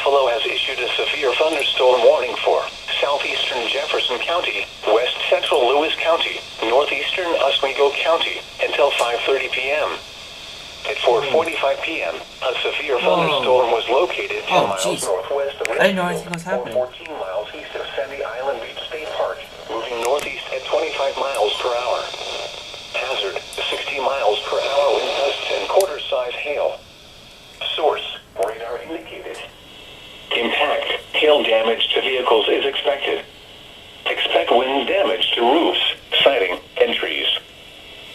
Buffalo has issued a severe thunderstorm warning for southeastern Jefferson County, west central Lewis County, northeastern Oswego County until 5:30 p.m. At 4:45 p.m., a severe thunderstorm was located 10 miles northwest of I didn't know anything was happening. 14 miles east of Sandy Island Beach State Park, moving northeast at 25 miles per hour. Hazard, 60 miles per hour wind gusts and quarter-size hail. Source, radar indicated. Impact, hail damage to vehicles is expected. Expect wind damage to roofs, siding, and trees.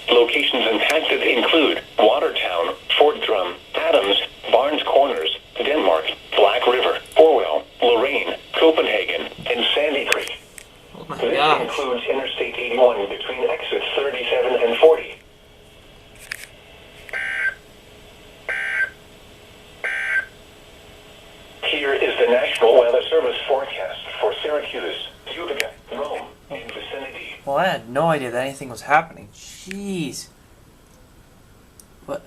Locations impacted include Watertown, Fort Drum, Adams, Barnes Corners, Denmark, Black River, Orwell, Lorraine, Copenhagen, and Sandy Creek. Oh my This gosh. includes Interstate 81 between exits 37 and 40. Here is the National Weather Service forecast for Syracuse, Utica, Rome, and vicinity. Well, I had no idea that anything was happening. Jeez. But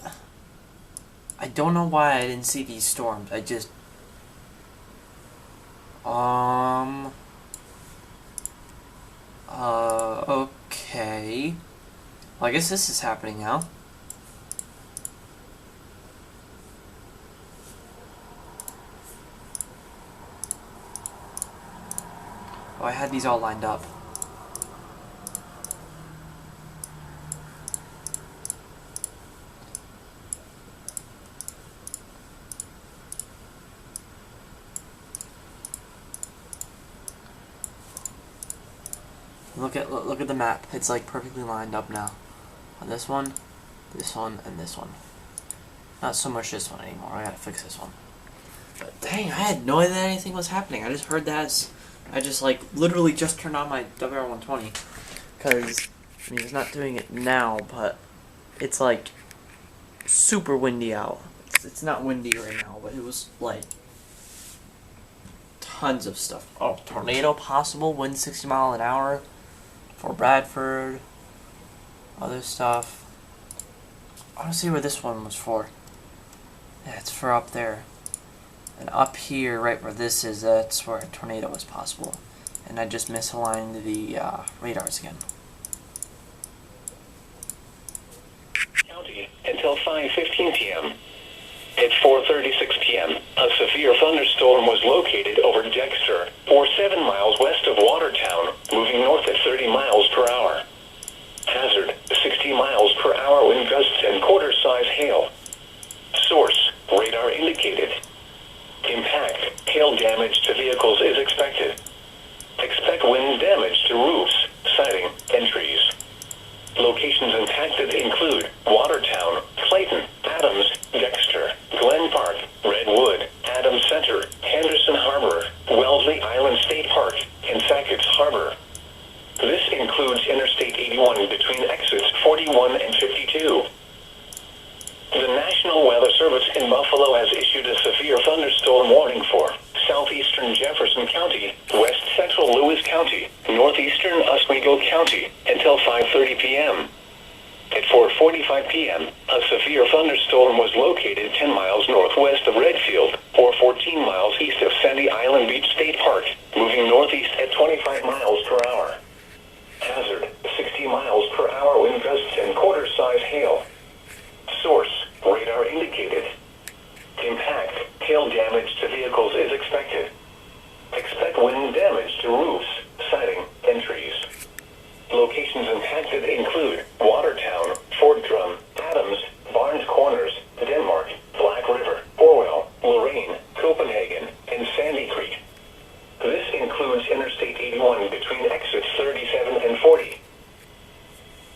I don't know why I didn't see these storms. I just okay. Well, I guess this is happening now. Oh, I had these all lined up. Look at the map. It's like perfectly lined up now. On this one, and this one. Not so much this one anymore. I gotta fix this one. But dang, I had no idea that anything was happening. I just heard that. I just like literally just turned on my WR120 because I mean it's not doing it now, but it's like super windy out. It's not windy right now, but it was like tons of stuff. Oh, tornado possible, wind 60 mile an hour for Bradford. Other stuff. I don't see where this one was for. Yeah, it's for up there. And up here, right where this is, that's where a tornado was possible. And I just misaligned the radars again. County until 5:15 p.m. At 4:36 p.m., a severe thunderstorm was located over Dexter, or 7 miles west of Watertown, moving north at 30 miles per hour. Hazard, 60 miles per hour wind gusts and quarter-size hail. Source, radar indicated. Impact, hail damage to vehicles is expected. Expect wind damage to roofs, siding, and trees. Locations impacted include Watertown, Clayton, Adams, Dexter, Glen Park, Redwood, Adams Center, Henderson Harbor, Wellesley Island State Park, and Sackett's Harbor. This includes Interstate 81 between exits 41 and 52. The National Weather Service in Buffalo has issued a severe thunderstorm warning for southeastern Jefferson County, west central Lewis County, northeastern Oswego County until 5:30 p.m. At 4:45 p.m., a severe thunderstorm was located 10 miles northwest of Redfield, or 14 miles east of Sandy Island Beach State Park, moving northeast at 25 miles per hour. Hazard, 60 miles per hour wind gusts and quarter-size hail. Source, radar indicated. Impact, hail damage to vehicles is expected. Expect wind damage to roofs, siding, and trees. Locations impacted include Watertown, Fort Drum, Adams, Barnes Corners, Denmark, Black River, Orwell, Lorraine, Copenhagen, and Sandy Creek. This includes Interstate 81 between exits 37 and 40.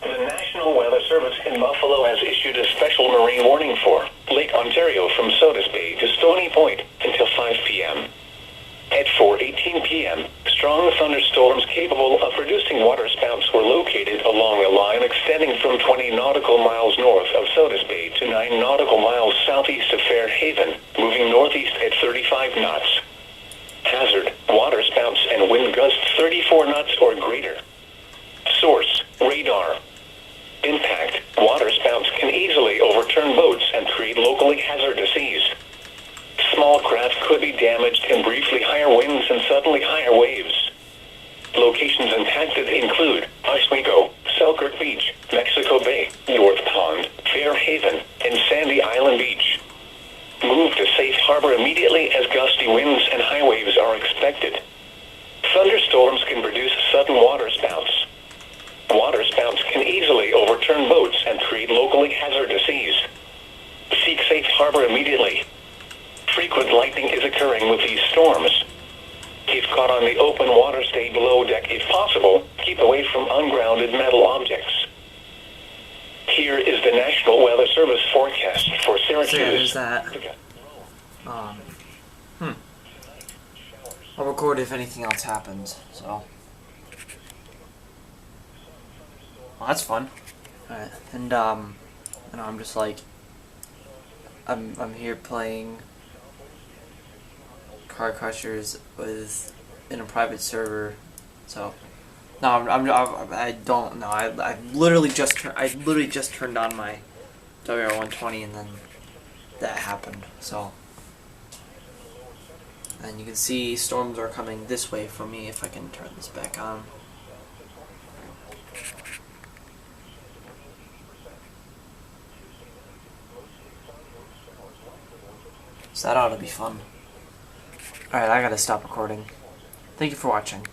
The National Weather Service in Buffalo has issued a special marine warning for Lake Ontario from Sodus Bay to Stony Point until 5 p.m. At 4:18 p.m., strong thunderstorms capable of producing waterspouts were located along a line extending from 20 nautical miles north of Sodus Bay to 9 nautical miles southeast of Fairhaven, moving northeast at 35 knots. Hazard, waterspouts and wind gusts 34 knots or greater. Source, radar. Impact, waterspouts can easily overturn boats and create locally hazardous seas. Small small craft could be damaged and briefly higher winds and suddenly higher waves. Locations impacted include Oswego, Selkirk Beach, Mexico Bay, North Pond, Fairhaven, and Sandy Island Beach. Move to safe harbor immediately as gusty winds and high waves are expected. Thunderstorms can produce sudden water spouts. Water spouts can easily overturn boats and create locally hazardous seas. Seek safe harbor immediately. Frequent lightning is occurring with these storms. If caught on the open water, stay below deck if possible. Keep away from ungrounded metal objects. Here is the National Weather Service forecast for Syracuse. So yeah, there's that. I'll record if anything else happens, so. Well, that's fun. Alright, and I'm just like, I'm here playing Car Crushers in a private server, so. No, I don't know. I literally just turned on my WR120 and then that happened. So, and you can see storms are coming this way for me if I can turn this back on. So that ought to be fun. Alright, I gotta stop recording. Thank you for watching.